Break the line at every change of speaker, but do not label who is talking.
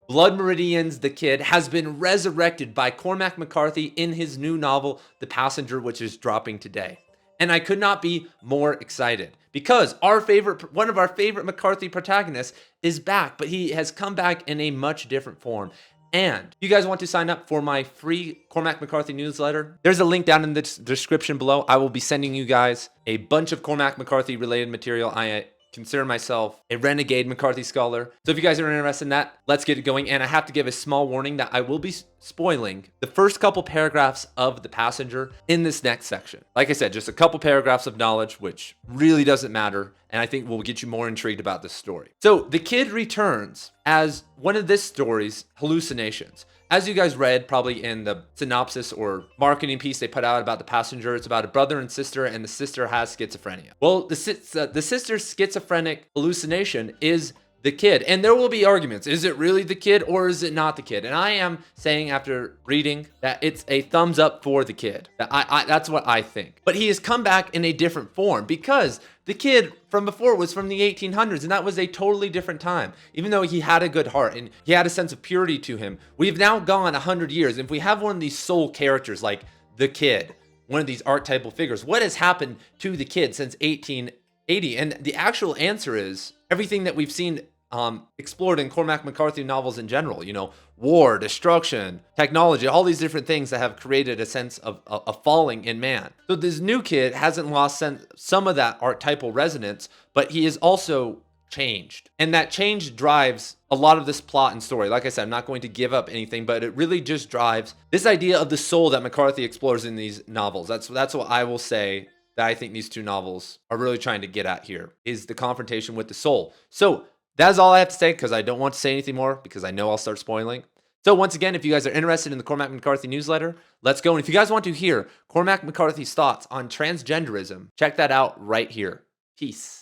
Blood Meridian's The Kid has been resurrected by Cormac McCarthy in his new novel, The Passenger, which is dropping today. And I could not be more excited because one of our favorite McCarthy protagonists is back, but he has come back in a much different form. And if you guys want to sign up for my free Cormac McCarthy newsletter, there's a link down in the description below. I will be sending you guys a bunch of Cormac McCarthy related material. I consider myself a renegade McCarthy scholar. So if you guys are interested in that, let's get it going. And I have to give a small warning that I will be spoiling the first couple paragraphs of The Passenger in this next section. Like I said, just a couple paragraphs of knowledge, which really doesn't matter. And I think will get you more intrigued about this story. So The Kid returns as one of this story's hallucinations. As you guys read probably in the synopsis or marketing piece they put out about The Passenger, it's about a brother and sister, and the sister has schizophrenia. Well, the sister's schizophrenic hallucination is the kid. And there will be arguments. Is it really the kid or is it not the kid? And I am saying after reading that it's a thumbs up for the kid. That's what I think. But he has come back in a different form because the kid from before was from the 1800s, and that was a totally different time. Even though he had a good heart and he had a sense of purity to him, we've now gone 100 years. And if we have one of these soul characters like the kid, one of these archetypal figures, what has happened to the kid since 1880? And the actual answer is everything that we've seen explored in Cormac McCarthy novels in general, war, destruction, technology, all these different things that have created a sense of falling in man. So this new kid hasn't lost some of that archetypal resonance, but he is also changed. And that change drives a lot of this plot and story. Like I said, I'm not going to give up anything, but it really just drives this idea of the soul that McCarthy explores in these novels. That's what I will say that I think these two novels are really trying to get at here, is the confrontation with the soul. So that's all I have to say because I don't want to say anything more because I know I'll start spoiling. So once again, if you guys are interested in the Cormac McCarthy newsletter, let's go. And if you guys want to hear Cormac McCarthy's thoughts on transgenderism, check that out right here. Peace.